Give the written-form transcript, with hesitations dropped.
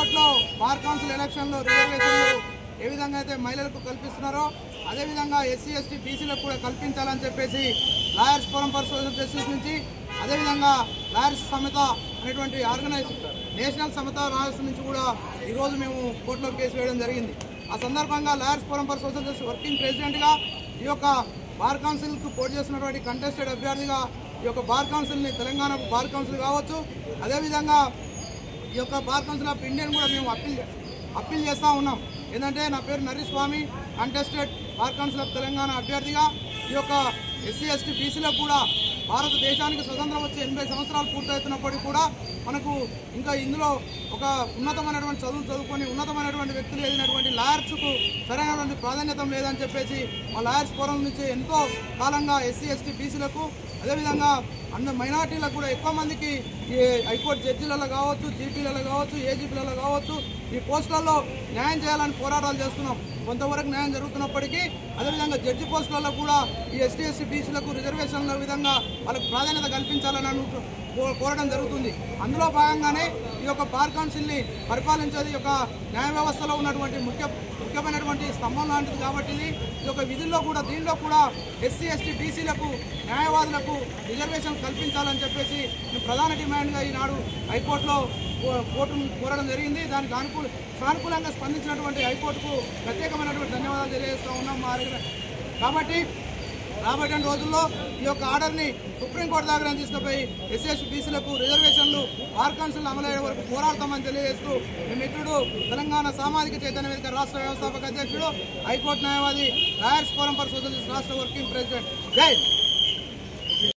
హైకోర్టులో bar council ఎలక్షన్లో రిజర్వేషన్లు ఏ విధంగా అయితే మహిళలకు కల్పిస్తున్నారో అదేవిధంగా ఎస్సీ ఎస్టీ బీసీలకు కూడా కల్పించాలని చెప్పేసి lawyers forum for social justice నుంచి అదేవిధంగా లాయర్స్ సమత అనేటువంటి నేషనల్ సమత లాయర్స్ నుంచి కూడా ఈరోజు మేము కోర్టులో కేసు వేయడం జరిగింది. ఆ సందర్భంగా lawyers forum for social justice working ప్రెసిడెంట్గా ఈ యొక్క బార్ కౌన్సిల్కు పోటీ చేస్తున్నటువంటి కంటెస్టెడ్ అభ్యర్థిగా ఈ యొక్క బార్ కౌన్సిల్ని తెలంగాణ బార్ కౌన్సిల్ కావచ్చు, అదేవిధంగా ఈ యొక్క బార్ కౌన్సిల్ ఆఫ్ ఇండియన్ కూడా మేము అప్పీల్ చేస్తూ ఉన్నాం. ఏంటంటే నా పేరు Narriswamy, contested bar council of Telangana అభ్యర్థిగా ఈ యొక్క ఎస్సీ ఎస్టీ బీసీలకు కూడా భారతదేశానికి స్వతంత్రం వచ్చి 80 సంవత్సరాలు పూర్తవుతున్నప్పటికీ కూడా మనకు ఇంకా ఇందులో ఒక ఉన్నతమైనటువంటి చదువులు చదువుకొని ఉన్నతమైనటువంటి వ్యక్తులు ఎదిగినటువంటి లాయర్స్కు సరైనటువంటి ప్రాధాన్యత లేదని చెప్పేసి మా లాయర్స్ ఫోరం నుంచి ఎంతో కాలంగా ఎస్సీ ఎస్టీ బీసీలకు అదేవిధంగా మైనార్టీలకు కూడా ఎక్కువ మందికి ఈ హైకోర్టు జడ్జీలలో కావచ్చు, జీపీలలో కావచ్చు, ఏజీపీలలో కావచ్చు ఈ పోస్టులలో న్యాయం చేయాలని పోరాటాలు చేస్తున్నాం. కొంతవరకు న్యాయం జరుగుతున్నప్పటికీ అదేవిధంగా జడ్జి పోస్టులలో కూడా ఈ ఎస్టీ ఎస్సీ బీసీలకు రిజర్వేషన్ల విధంగా వాళ్ళకు ప్రాధాన్యత కల్పించాలని కోరడం జరుగుతుంది. అందులో భాగంగానే ఈ యొక్క బార్ కౌన్సిల్ని పరిపాలించేది ఈ యొక్క న్యాయ వ్యవస్థలో ఉన్నటువంటి ముఖ్యమైనటువంటి స్తంభం లాంటిది కాబట్టి ఈ యొక్క విధుల్లో కూడా దీనిలో కూడా ఎస్సీ ఎస్టీ బీసీలకు న్యాయవాదులకు రిజర్వేషన్ కల్పించాలని చెప్పేసి ప్రధాన డిమాండ్గా ఈనాడు హైకోర్టులో కోర్టును కోరడం జరిగింది. దానికి సానుకూలంగా స్పందించినటువంటి హైకోర్టుకు ప్రత్యేకమైనటువంటి ధన్యవాదాలు తెలియజేస్తూ ఉన్నాం. కాబట్టి రాబోయే రోజుల్లో ఈ యొక్క ఆర్డర్ని సుప్రీంకోర్టు దగ్గర తీసుకుపోయి ఎస్సీ ఎస్టీ బీసీలకు రిజర్వేషన్లు బార్ కౌన్సిల్ అమలయ్యే వరకు పోరాడతామని తెలియజేస్తూ మీ మిత్రుడు తెలంగాణ సామాజిక చైతన్య వేదిక రాష్ట్ర వ్యవస్థాపక అధ్యక్షుడు, హైకోర్టు న్యాయవాది, lawyers forum for social justice రాష్ట్ర వర్కింగ్ ప్రెసిడెంట్. జై